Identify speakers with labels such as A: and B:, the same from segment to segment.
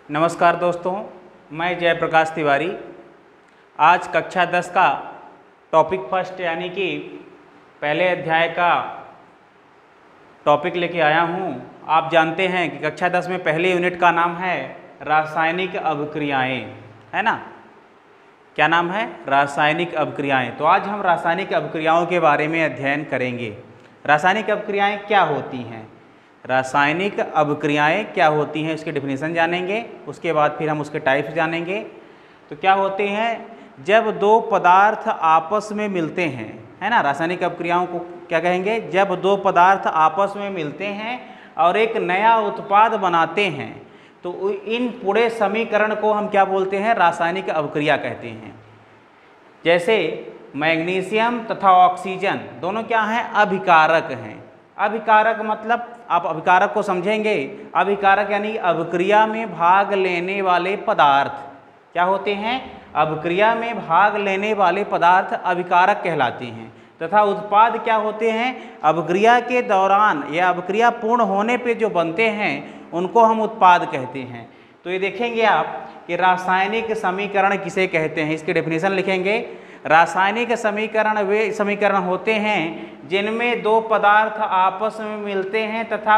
A: नमस्कार दोस्तों, मैं जयप्रकाश तिवारी। आज कक्षा 10 का टॉपिक फर्स्ट यानी कि पहले अध्याय का टॉपिक लेके आया हूँ। आप जानते हैं कि कक्षा 10 में पहले यूनिट का नाम है रासायनिक अभिक्रियाएं, है ना। क्या नाम है? रासायनिक अभिक्रियाएं। तो आज हम रासायनिक अभिक्रियाओं के बारे में अध्ययन करेंगे। रासायनिक अभिक्रियाएं क्या होती हैं, रासायनिक अभिक्रियाएं क्या होती हैं, इसकी डेफिनेशन जानेंगे। उसके बाद फिर हम उसके टाइप्स जानेंगे। तो क्या होते हैं? जब दो पदार्थ आपस में मिलते हैं, है ना। रासायनिक अभिक्रियाओं को क्या कहेंगे? जब दो पदार्थ आपस में मिलते हैं और एक नया उत्पाद बनाते हैं, तो इन पूरे समीकरण को हम क्या बोलते हैं? रासायनिक अभिक्रिया कहते हैं। जैसे मैग्नीशियम तथा ऑक्सीजन दोनों क्या हैं? अभिकारक हैं। अभिकारक मतलब आप अभिकारक को समझेंगे। अभिकारक यानी अभिक्रिया में भाग लेने वाले पदार्थ क्या होते हैं? अभिक्रिया में भाग लेने वाले पदार्थ अभिकारक कहलाते हैं। तथा उत्पाद क्या होते हैं? अभिक्रिया के दौरान या अभिक्रिया पूर्ण होने पे जो बनते हैं उनको हम उत्पाद कहते हैं। तो ये देखेंगे आप कि रासायनिक समीकरण किसे कहते हैं, इसकी डेफिनेशन लिखेंगे। रासायनिक समीकरण वे समीकरण होते हैं जिनमें दो पदार्थ आपस में मिलते हैं तथा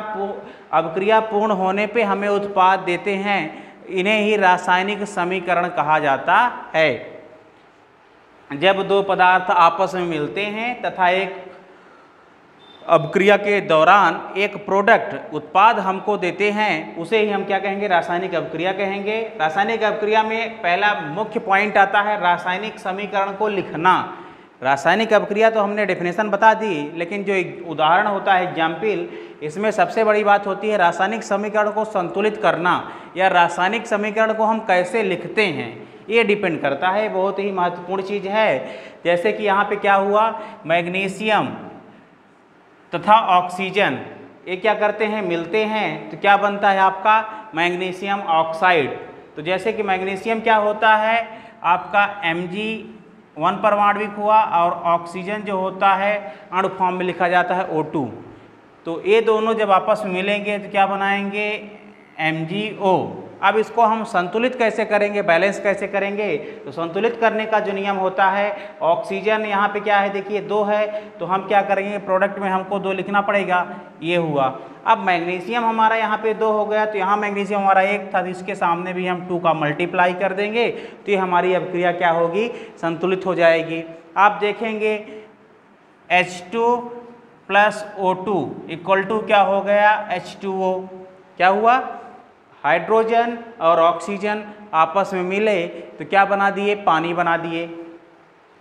A: अभिक्रिया पूर्ण होने पे हमें उत्पाद देते हैं। इन्हें ही रासायनिक समीकरण कहा जाता है। जब दो पदार्थ आपस में मिलते हैं तथा एक अभिक्रिया के दौरान एक प्रोडक्ट उत्पाद हमको देते हैं, उसे ही हम क्या कहेंगे? रासायनिक अभिक्रिया कहेंगे। रासायनिक अभिक्रिया में पहला मुख्य पॉइंट आता है रासायनिक समीकरण को लिखना। रासायनिक अभिक्रिया तो हमने डेफिनेशन बता दी, लेकिन जो एक उदाहरण होता है एग्जाम्पल, इसमें सबसे बड़ी बात होती है रासायनिक समीकरण को संतुलित करना या रासायनिक समीकरण को हम कैसे लिखते हैं, ये डिपेंड करता है। बहुत ही महत्वपूर्ण चीज़ है। जैसे कि यहाँ पे क्या हुआ, मैग्नीशियम तथा ऑक्सीजन ये क्या करते हैं? मिलते हैं, तो क्या बनता है आपका? Magnesium oxide. तो जैसे कि मैग्नीशियम क्या होता है आपका? Mg1 परमाणविक हुआ और ऑक्सीजन जो होता है अणु फॉर्म में लिखा जाता है O2। तो ये दोनों जब आपस में मिलेंगे तो क्या बनाएंगे? MgO। अब इसको हम संतुलित कैसे करेंगे, बैलेंस कैसे करेंगे? तो संतुलित करने का जो नियम होता है, ऑक्सीजन यहाँ पे क्या है देखिए 2 है, तो हम क्या करेंगे? प्रोडक्ट में हमको 2 लिखना पड़ेगा, ये हुआ। अब मैग्नीशियम हमारा यहाँ पे 2 हो गया, तो यहाँ मैग्नीशियम हमारा 1 था, तो इसके सामने भी हम 2 का मल्टीप्लाई कर देंगे, तो ये हमारी अभिक्रिया क्या होगी? संतुलित हो जाएगी। आप देखेंगे H2 + O2 = क्या हो गया? H2O। क्या हुआ? हाइड्रोजन और ऑक्सीजन आपस में मिले तो क्या बना दिए? पानी बना दिए।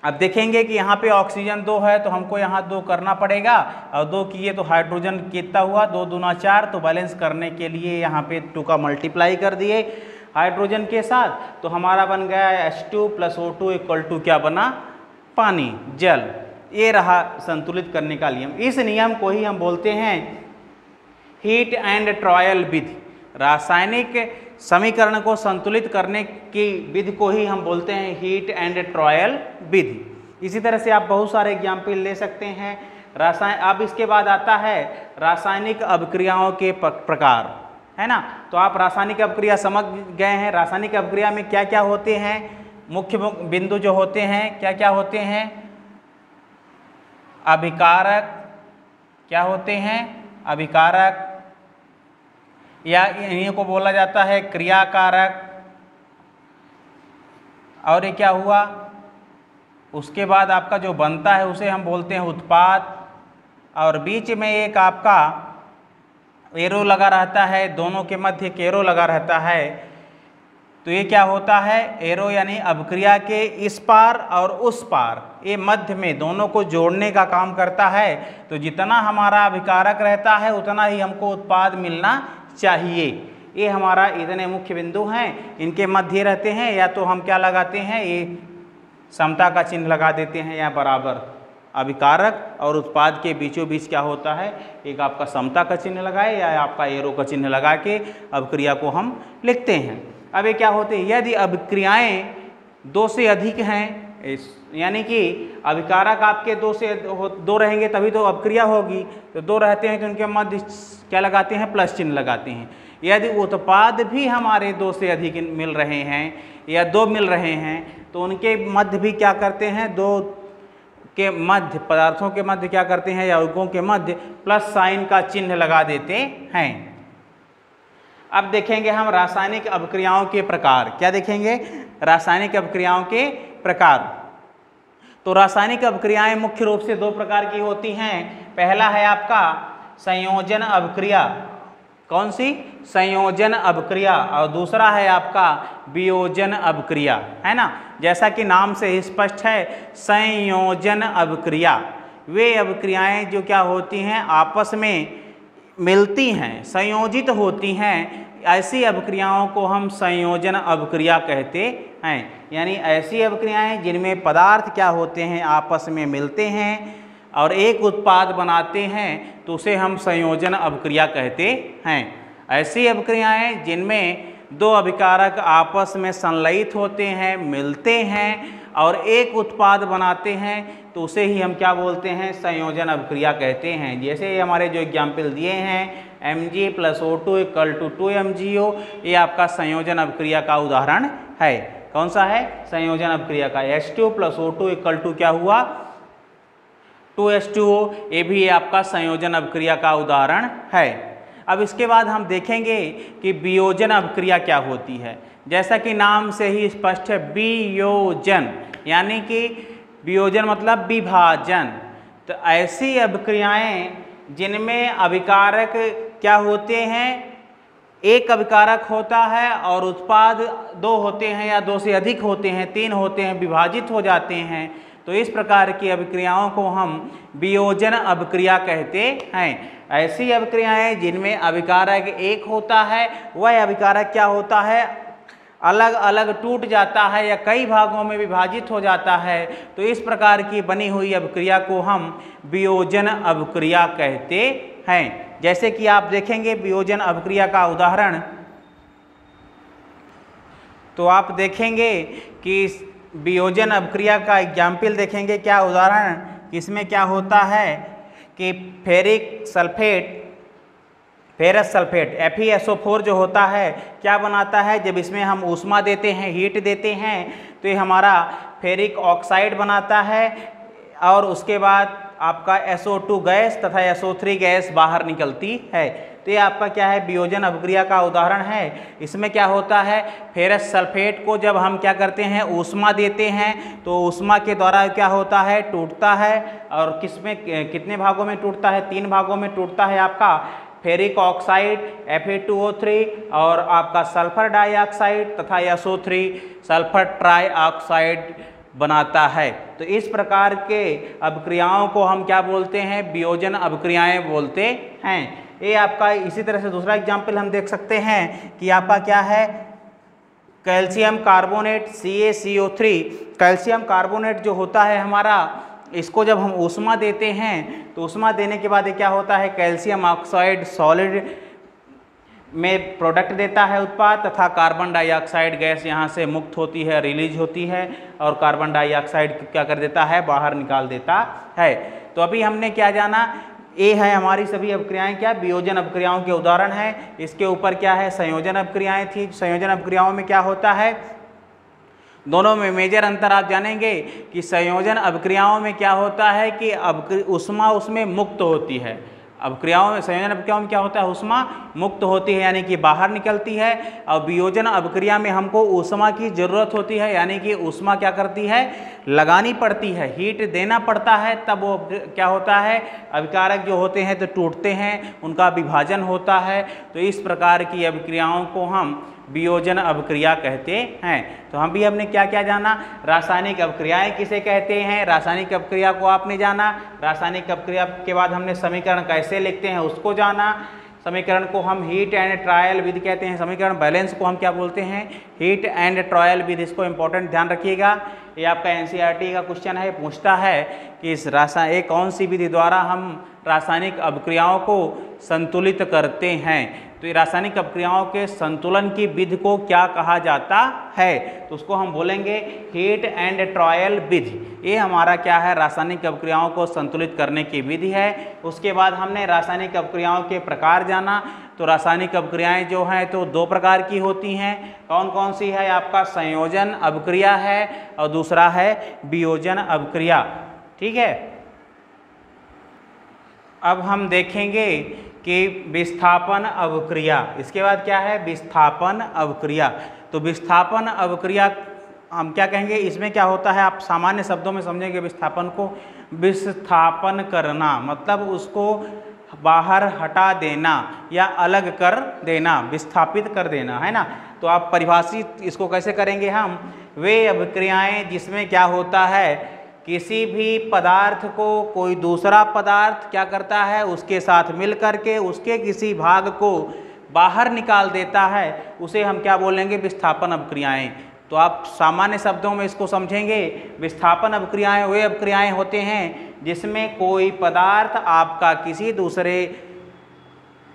A: अब देखेंगे कि यहाँ पे ऑक्सीजन 2 है, तो हमको यहाँ 2 करना पड़ेगा, और 2 किए तो हाइड्रोजन कितना हुआ? 2 दूना 4। तो बैलेंस करने के लिए यहाँ पे 2 का मल्टीप्लाई कर दिए हाइड्रोजन के साथ, तो हमारा बन गया H2 + O2 = क्या बना? पानी, जल। ये रहा संतुलित करने का नियम। इस नियम को ही हम बोलते हैं हीट एंड ट्रायल विधि। रासायनिक समीकरण को संतुलित करने की विधि को ही हम बोलते हैं हीट एंड ट्रायल विधि। इसी तरह से आप बहुत सारे एग्जाम्पल ले सकते हैं। अब इसके बाद आता है रासायनिक अभिक्रियाओं के प्रकार, है ना। तो आप रासायनिक अभिक्रिया समझ गए हैं। रासायनिक अभिक्रिया में क्या क्या होते हैं? मुख्य बिंदु जो होते हैं क्या क्या होते हैं? अभिकारक क्या होते हैं? अभिकारक, या इन्हीं को बोला जाता है क्रियाकारक। और ये क्या हुआ? उसके बाद आपका जो बनता है उसे हम बोलते हैं उत्पाद। और बीच में एक आपका एरो लगा रहता है, दोनों के मध्य एक एरो लगा रहता है, तो ये क्या होता है? एरो यानी अभिक्रिया के इस पार और उस पार, ये मध्य में दोनों को जोड़ने का काम करता है। तो जितना हमारा अभिकारक रहता है उतना ही हमको उत्पाद मिलना चाहिए। ये हमारा इतने मुख्य बिंदु हैं, इनके मध्य रहते हैं। या तो हम क्या लगाते हैं? ये समता का चिन्ह लगा देते हैं, या बराबर। अभिकारक और उत्पाद के बीचों बीच क्या होता है? एक आपका समता का चिन्ह लगाए या आपका एरो का चिन्ह लगा के अभिक्रिया को हम लिखते हैं। अब ये क्या होते हैं? यदि अभिक्रियाएं 2 से अधिक हैं, यानी कि अभिकारक आपके 2 रहेंगे तभी तो अभिक्रिया होगी। तो 2 रहते हैं तो उनके मध्य क्या लगाते हैं? प्लस चिन्ह लगाते हैं। यदि उत्पाद भी हमारे 2 से अधिक मिल रहे हैं या 2 मिल रहे हैं तो उनके मध्य भी क्या करते हैं, 2 के मध्य, पदार्थों के मध्य क्या करते हैं, यौगिकों के मध्य प्लस साइन का चिन्ह लगा देते हैं। अब देखेंगे हम रासायनिक अभिक्रियाओं के प्रकार। क्या देखेंगे, रासायनिक अभिक्रियाओं के प्रकार। तो रासायनिक अभिक्रियाएं मुख्य रूप से 2 प्रकार की होती हैं। पहला है आपका संयोजन अभिक्रिया, कौन सी, संयोजन अभिक्रिया, और दूसरा है आपका वियोजन अभिक्रिया, है ना। जैसा कि नाम से ही स्पष्ट है, संयोजन अभिक्रिया वे अभिक्रियाएं जो क्या होती हैं, आपस में मिलती हैं, संयोजित होती हैं, ऐसी अभिक्रियाओं को हम संयोजन अभिक्रिया कहते हैं। यानी ऐसी अभिक्रियाएं जिनमें पदार्थ क्या होते हैं, आपस में मिलते हैं और एक उत्पाद बनाते हैं, तो उसे हम संयोजन अभिक्रिया कहते हैं। ऐसी अभिक्रियाएं जिनमें 2 अभिकारक आपस में संलयित होते हैं, मिलते हैं और एक उत्पाद बनाते हैं, तो उसे ही हम क्या बोलते हैं, संयोजन अभिक्रिया कहते हैं। जैसे हमारे जो एग्जाम्पल दिए हैं, Mg + O2 = 2MgO, ये आपका संयोजन अभिक्रिया का उदाहरण है। कौन सा है, संयोजन अभिक्रिया का। H2 + O2 = क्या हुआ, 2H2O, ये भी आपका संयोजन अभिक्रिया का उदाहरण है। अब इसके बाद हम देखेंगे कि वियोजन अभिक्रिया क्या होती है। जैसा कि नाम से ही स्पष्ट है, वियोजन, यानी कि वियोजन मतलब विभाजन। तो ऐसी अभिक्रियाएं जिनमें अभिकारक क्या होते हैं, एक अभिकारक होता है और उत्पाद 2 होते हैं या 2 से अधिक होते हैं, 3 होते हैं, विभाजित हो जाते हैं, तो इस प्रकार की अभिक्रियाओं को हम वियोजन अभिक्रिया कहते हैं। ऐसी अभिक्रियाएं जिनमें अभिकारक एक होता है, वह अभिकारक क्या होता है, अलग अलग टूट जाता है या कई भागों में विभाजित हो जाता है, तो इस प्रकार की बनी हुई अभिक्रिया को हम वियोजन अभिक्रिया कहते हैं। जैसे कि आप देखेंगे वियोजन अभिक्रिया का उदाहरण, तो आप देखेंगे कि वियोजन अभिक्रिया का एग्जाम्पल देखेंगे, क्या उदाहरण, इसमें क्या होता है कि फेरस सल्फेट FeSO4 जो होता है क्या बनाता है, जब इसमें हम ऊष्मा देते हैं, हीट देते हैं, तो ये हमारा फेरिक ऑक्साइड बनाता है और उसके बाद आपका SO2 गैस तथा SO3 गैस बाहर निकलती है। तो ये आपका क्या है, वियोजन अभिक्रिया का उदाहरण है। इसमें क्या होता है, फेरस सल्फेट को जब हम क्या करते हैं, ऊष्मा देते हैं, तो ऊष्मा के द्वारा क्या होता है, टूटता है। और किसमें, कितने भागों में टूटता है, 3 भागों में टूटता है। आपका फेरिक ऑक्साइड Fe2O3 और आपका सल्फर डाइऑक्साइड तथा SO3 सल्फर ट्राइऑक्साइड बनाता है। तो इस प्रकार के अभिक्रियाओं को हम क्या बोलते हैं, वियोजन अभिक्रियाएं बोलते हैं। ये आपका इसी तरह से दूसरा एग्जाम्पल हम देख सकते हैं कि आपका क्या है, calcium carbonate CaCO3। Calcium carbonate जो होता है हमारा, इसको जब हम ऊष्मा देते हैं, तो ऊष्मा देने के बाद क्या होता है, कैल्शियम ऑक्साइड सॉलिड में प्रोडक्ट देता है उत्पाद, तथा कार्बन डाइऑक्साइड गैस यहाँ से मुक्त होती है, रिलीज होती है, और कार्बन डाइऑक्साइड क्या कर देता है, बाहर निकाल देता है। तो अभी हमने क्या जाना, ये है हमारी सभी अभिक्रियाएं क्या, वियोजन अभिक्रियाओं के उदाहरण है। इसके ऊपर क्या है, संयोजन अभिक्रियाएं थी। संयोजन अभिक्रियाओं में क्या होता है, दोनों में मेजर अंतर आप जानेंगे कि संयोजन अभिक्रियाओं में क्या होता है कि ऊष्मा उसमें मुक्त होती है। अभिक्रियाओं में, संयोजन अभिक्रियाओं में क्या होता है, ऊष्मा मुक्त होती है यानी कि बाहर निकलती है। और वियोजन अभिक्रिया में हमको ऊष्मा की ज़रूरत होती है, यानी कि ऊष्मा क्या करती है, लगानी पड़ती है, हीट देना पड़ता है, तब वो क्या होता है, अभिकारक जो होते हैं तो टूटते हैं, उनका विभाजन होता है। तो इस प्रकार की अभिक्रियाओं को हम वियोजन अभिक्रिया कहते हैं। तो हमने क्या क्या जाना, रासायनिक अभिक्रियाएं किसे कहते हैं, रासायनिक अभिक्रिया को आपने जाना। रासायनिक अभिक्रिया के बाद हमने समीकरण कैसे लिखते हैं उसको जाना। समीकरण को हम हीट एंड ट्रायल विधि कहते हैं। समीकरण बैलेंस को हम क्या बोलते हैं, हीट एंड ट्रायल विधि। इसको इंपॉर्टेंट ध्यान रखिएगा, ये आपका NCERT का क्वेश्चन है, पूछता है कि इस एक कौन सी विधि द्वारा हम रासायनिक अभिक्रियाओं को संतुलित करते हैं। तो ये रासायनिक अभिक्रियाओं के संतुलन की विधि को क्या कहा जाता है, तो उसको हम बोलेंगे हीट एंड ट्रायल विधि। ये हमारा क्या है, रासायनिक अभिक्रियाओं को संतुलित करने की विधि है। उसके बाद हमने रासायनिक अभिक्रियाओं के प्रकार जाना। तो रासायनिक अभिक्रियाएं जो हैं तो दो प्रकार की होती हैं। कौन कौन सी है? आपका संयोजन अभिक्रिया है और दूसरा है वियोजन अभिक्रिया। ठीक है, अब हम देखेंगे कि विस्थापन अभिक्रिया। इसके बाद क्या है? विस्थापन अभिक्रिया। तो विस्थापन अभिक्रिया हम क्या कहेंगे? इसमें क्या होता है, आप सामान्य शब्दों में समझेंगे विस्थापन को। विस्थापन करना मतलब उसको बाहर हटा देना या अलग कर देना, विस्थापित कर देना, है ना। तो आप परिभाषित इसको कैसे करेंगे हम? वे अभिक्रियाएं जिसमें क्या होता है, किसी भी पदार्थ को कोई दूसरा पदार्थ क्या करता है, उसके साथ मिल करके उसके किसी भाग को बाहर निकाल देता है, उसे हम क्या बोलेंगे? विस्थापन अभिक्रियाएं। तो आप सामान्य शब्दों में इसको समझेंगे। विस्थापन अभिक्रियाएं वे अभिक्रियाएं होते हैं जिसमें कोई पदार्थ आपका किसी दूसरे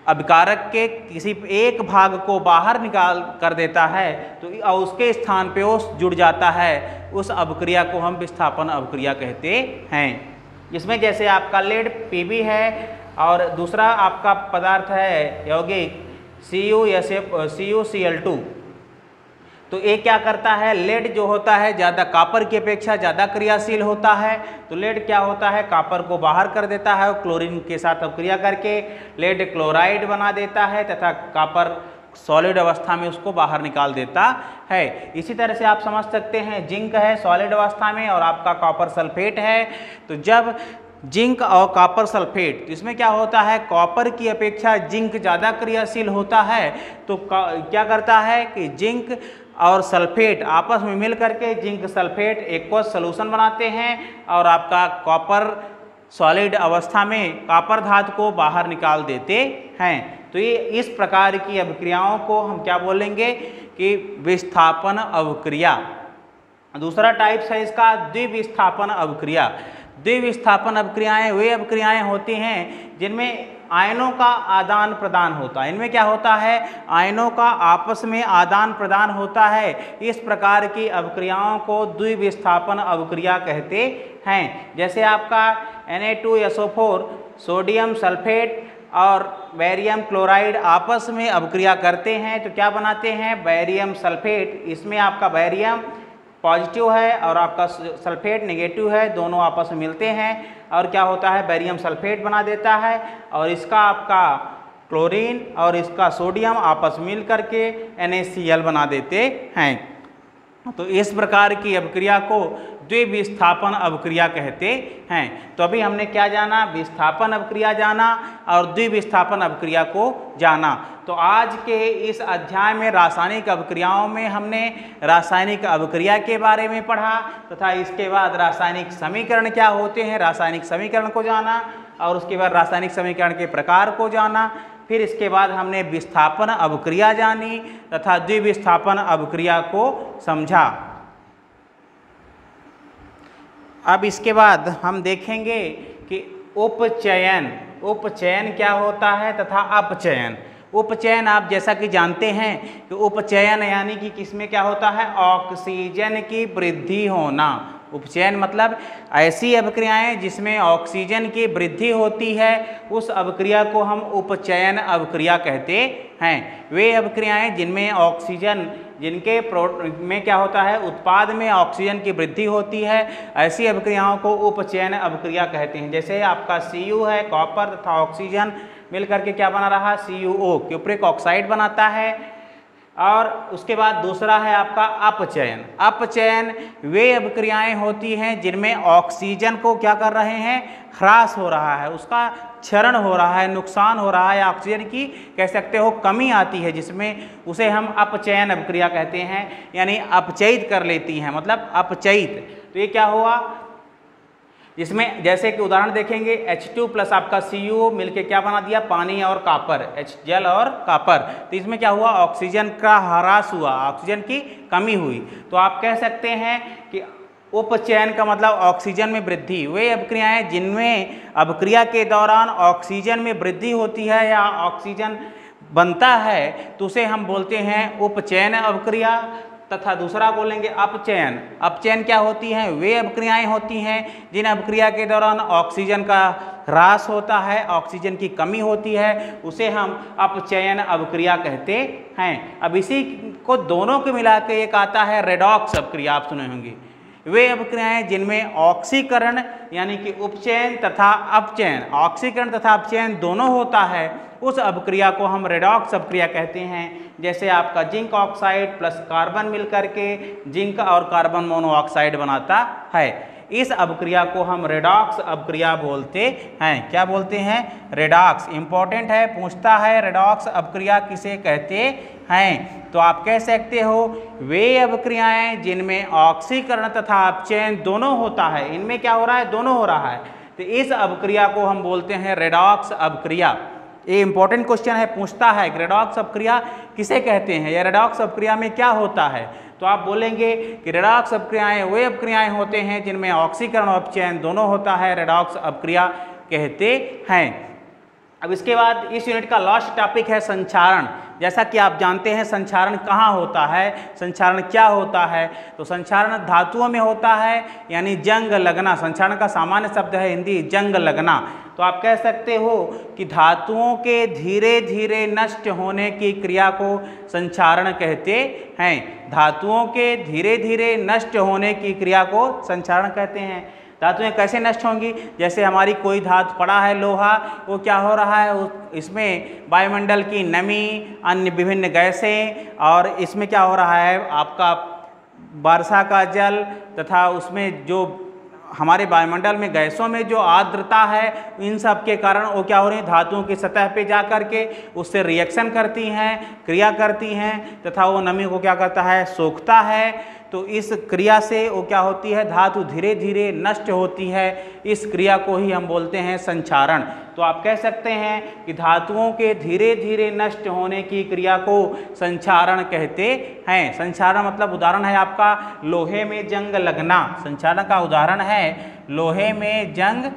A: अभिकारक के किसी एक भाग को बाहर निकाल कर देता है, तो उसके स्थान पे वो जुड़ जाता है, उस अभिक्रिया को हम विस्थापन अभिक्रिया कहते हैं। जिसमें जैसे आपका लेड Pb है और दूसरा आपका पदार्थ है यौगिक CuCl2। तो ये क्या करता है? लेड जो होता है ज़्यादा कापर की अपेक्षा ज़्यादा क्रियाशील होता है, तो लेड क्या होता है? कापर को बाहर कर देता है, क्लोरीन के साथ अभिक्रिया करके लेड क्लोराइड बना देता है तथा कापर सॉलिड अवस्था में उसको बाहर निकाल देता है। इसी तरह से आप समझ सकते हैं, जिंक है सॉलिड अवस्था में और आपका कॉपर सल्फेट है। तो जब जिंक और कॉपर सल्फेट, इसमें क्या होता है? कॉपर की अपेक्षा जिंक ज़्यादा क्रियाशील होता है, तो क्या करता है कि जिंक और सल्फेट आपस में मिल करके जिंक सल्फेट एक्वस सॉल्यूशन बनाते हैं और आपका कॉपर सॉलिड अवस्था में कॉपर धातु को बाहर निकाल देते हैं। तो ये इस प्रकार की अभिक्रियाओं को हम क्या बोलेंगे कि विस्थापन अभिक्रिया। दूसरा टाइप्स है इसका द्विविस्थापन अभिक्रिया। द्विविस्थापन अभिक्रियाएं वे अभिक्रियाएं होती हैं जिनमें आयनों का आदान प्रदान होता है। इनमें क्या होता है? आयनों का आपस में आदान प्रदान होता है। इस प्रकार की अभिक्रियाओं को द्विविस्थापन अभिक्रिया कहते हैं। जैसे आपका Na2SO4 सोडियम सल्फेट और बैरियम क्लोराइड आपस में अभिक्रिया करते हैं तो क्या बनाते हैं? Barium sulphate. इसमें आपका बैरियम पॉजिटिव है और आपका सल्फेट नेगेटिव है, दोनों आपस में मिलते हैं और क्या होता है? बैरियम सल्फेट बना देता है और इसका आपका क्लोरीन और इसका सोडियम आपस मिल करके NaCl बना देते हैं। तो इस प्रकार की अभिक्रिया को द्विविस्थापन अभिक्रिया कहते हैं। तो अभी हमने क्या जाना? विस्थापन अभिक्रिया जाना और द्विविस्थापन अभिक्रिया को जाना। तो आज के इस अध्याय में रासायनिक अभिक्रियाओं में हमने रासायनिक अभिक्रिया के बारे में पढ़ा तथा इसके बाद रासायनिक समीकरण क्या होते हैं, रासायनिक समीकरण को जाना और उसके बाद रासायनिक समीकरण के प्रकार को जाना। फिर इसके बाद हमने विस्थापन अभिक्रिया जानी तथा द्विविस्थापन अभिक्रिया को समझा। अब इसके बाद हम देखेंगे कि उपचयन क्या होता है तथा अपचयन। उपचयन आप जैसा कि जानते हैं कि उपचयन यानी कि किसमें क्या होता है? ऑक्सीजन की वृद्धि होना। उपचयन मतलब ऐसी अभिक्रियाएं जिसमें ऑक्सीजन की वृद्धि होती है, उस अभिक्रिया को हम उपचयन अभिक्रिया कहते हैं। वे अभिक्रियाएं जिनमें ऑक्सीजन जिनके में क्या होता है? उत्पाद में ऑक्सीजन की वृद्धि होती है, ऐसी अभिक्रियाओं को उपचयन अभिक्रिया कहते हैं। जैसे आपका Cu है, कॉपर तथा ऑक्सीजन मिलकर के क्या बना रहा? CuO क्यूप्रिक ऑक्साइड बनाता है। और उसके बाद दूसरा है आपका अपचयन। अपचयन वे अभिक्रियाएं होती हैं जिनमें ऑक्सीजन को क्या कर रहे हैं? ह्रास हो रहा है, उसका क्षरण हो रहा है, नुकसान हो रहा है, ऑक्सीजन की कह सकते हो कमी आती है, जिसमें उसे हम अपचयन अभिक्रिया कहते हैं, यानी अपचयित कर लेती हैं, मतलब अपचयित। तो ये क्या हुआ? जिसमें जैसे कि उदाहरण देखेंगे H2 प्लस आपका CuO मिलके क्या बना दिया? पानी और कॉपर, जल और कॉपर। तो इसमें क्या हुआ? ऑक्सीजन का ह्रास हुआ, ऑक्सीजन की कमी हुई। तो आप कह सकते हैं कि उपचयन का मतलब ऑक्सीजन में वृद्धि। वे अभिक्रियाएं जिनमें अभिक्रिया के दौरान ऑक्सीजन में वृद्धि होती है या ऑक्सीजन बनता है तो उसे हम बोलते हैं उपचयन अभिक्रिया। तथा दूसरा बोलेंगे अपचयन। अपचयन क्या होती हैं? वे अभिक्रियाएं होती हैं जिन अभिक्रिया के दौरान ऑक्सीजन का ह्रास होता है, ऑक्सीजन की कमी होती है, उसे हम अपचयन अवक्रिया कहते हैं। अब इसी को दोनों को मिला के एक आता है रेडॉक्स अवक्रिया, आप सुने होंगे। वे अवक्रियाएं जिनमें ऑक्सीकरण यानी कि उपचयन तथा अपचयन, ऑक्सीकरण तथा अपचयन दोनों होता है, उस अवक्रिया को हम रेडॉक्स अवक्रिया कहते हैं। जैसे आपका जिंक ऑक्साइड प्लस कार्बन मिलकर के जिंक और कार्बन मोनोऑक्साइड बनाता है। इस अवक्रिया को हम रेडॉक्स अवक्रिया बोलते हैं। क्या बोलते हैं? रेडॉक्स। इंपॉर्टेंट है, पूछता है रेडॉक्स अवक्रिया किसे कहते हैं। तो आप कह सकते हो वे अवक्रियाएं जिनमें ऑक्सीकरण तथा अपचयन दोनों होता है। इनमें क्या हो रहा है? दोनों हो रहा है। तो इस अवक्रिया को हम बोलते हैं रेडॉक्स अवक्रिया। ये इंपॉर्टेंट क्वेश्चन है, पूछता है रेडॉक्स अवक्रिया किसे कहते हैं या रेडॉक्स अवक्रिया में क्या होता है। तो आप बोलेंगे कि रेडॉक्स अवक्रियाएं वे अवक्रियाएं होते हैं जिनमें ऑक्सीकरण और अपचयन दोनों होता है, रेडॉक्स अवक्रिया कहते हैं। अब इसके बाद इस यूनिट का लास्ट टॉपिक है संक्षारण। जैसा कि आप जानते हैं संक्षारण कहाँ होता है, संक्षारण क्या होता है। तो संक्षारण धातुओं में होता है, यानी जंग लगना। संक्षारण का सामान्य शब्द है हिंदी जंग लगना। तो आप कह सकते हो कि धातुओं के धीरे धीरे नष्ट होने की क्रिया को संक्षारण कहते हैं। धातुओं के धीरे धीरे नष्ट होने की क्रिया को संक्षारण कहते हैं। धातुएं कैसे नष्ट होंगी? जैसे हमारी कोई धातु पड़ा है लोहा, वो क्या हो रहा है, इसमें वायुमंडल की नमी, अन्य विभिन्न गैसें, और इसमें क्या हो रहा है आपका वर्षा का जल तथा उसमें जो हमारे वायुमंडल में गैसों में जो आर्द्रता है, इन सब के कारण वो क्या हो रही है, धातुओं की सतह पे जा कर के उससे रिएक्शन करती हैं, क्रिया करती हैं तथा वो नमी को क्या करता है, सोखता है। तो इस क्रिया से वो क्या होती है, धातु धीरे धीरे नष्ट होती है। इस क्रिया को ही हम बोलते हैं संक्षारण। तो आप कह सकते हैं कि धातुओं के धीरे धीरे नष्ट होने की क्रिया को संक्षारण कहते हैं। संक्षारण मतलब उदाहरण है आपका लोहे में जंग लगना। संक्षारण का उदाहरण है लोहे में जंग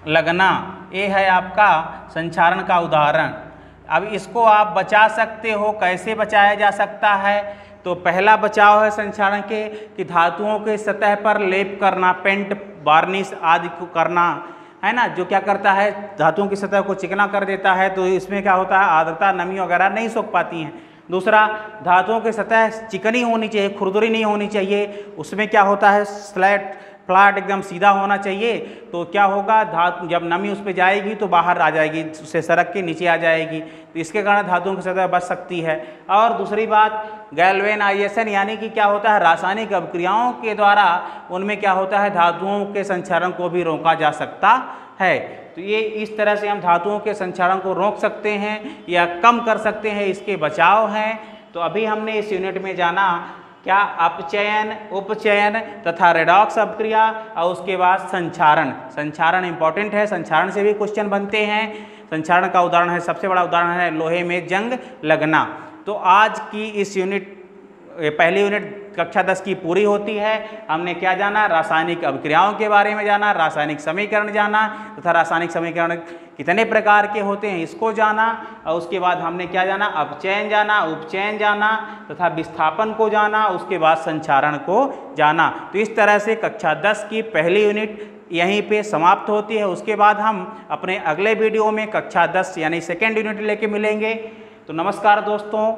A: लगना, ये है आपका संक्षारण का उदाहरण। अब इसको आप बचा सकते हो, कैसे बचाया जा सकता है? तो पहला बचाव है संक्षारण के कि धातुओं के सतह पर लेप करना, पेंट वार्निश आदि को करना, है ना, जो क्या करता है धातुओं की सतह को चिकना कर देता है। तो इसमें क्या होता है, आर्द्रता नमी वगैरह नहीं सोख पाती हैं। दूसरा, धातुओं की सतह चिकनी होनी चाहिए, खुरदुरी नहीं होनी चाहिए। उसमें क्या होता है, फ्लैट एकदम सीधा होना चाहिए। तो क्या होगा, धातु जब नमी उस पर जाएगी तो बाहर आ जाएगी, उससे सरक के नीचे आ जाएगी। तो इसके कारण धातुओं की सतह बच सकती है। और दूसरी बात, गैल्वेनाइजेशन यानी कि क्या होता है, रासायनिक अभिक्रियाओं के द्वारा उनमें क्या होता है, धातुओं के संक्षारण को भी रोका जा सकता है। तो ये इस तरह से हम धातुओं के संक्षारण को रोक सकते हैं या कम कर सकते हैं, इसके बचाव हैं। तो अभी हमने इस यूनिट में जाना क्या, अपचयन, उपचयन तथा रेडॉक्स अभिक्रिया, और उसके बाद संक्षारण। संक्षारण इंपॉर्टेंट है, संक्षारण से भी क्वेश्चन बनते हैं। संक्षारण का उदाहरण है, सबसे बड़ा उदाहरण है लोहे में जंग लगना। तो आज की इस यूनिट, पहली यूनिट कक्षा 10 की पूरी होती है। हमने क्या जाना, रासायनिक अभिक्रियाओं के बारे में जाना, रासायनिक समीकरण जाना तथा रासायनिक समीकरण कितने प्रकार के होते हैं इसको जाना। और उसके बाद हमने क्या जाना, अपचयन जाना, उपचयन जाना तथा विस्थापन को जाना, उसके बाद संक्षारण को जाना। तो इस तरह से कक्षा 10 की पहली यूनिट यहीं पे समाप्त होती है। उसके बाद हम अपने अगले वीडियो में कक्षा 10 यानी सेकेंड यूनिट लेके मिलेंगे। तो नमस्कार दोस्तों।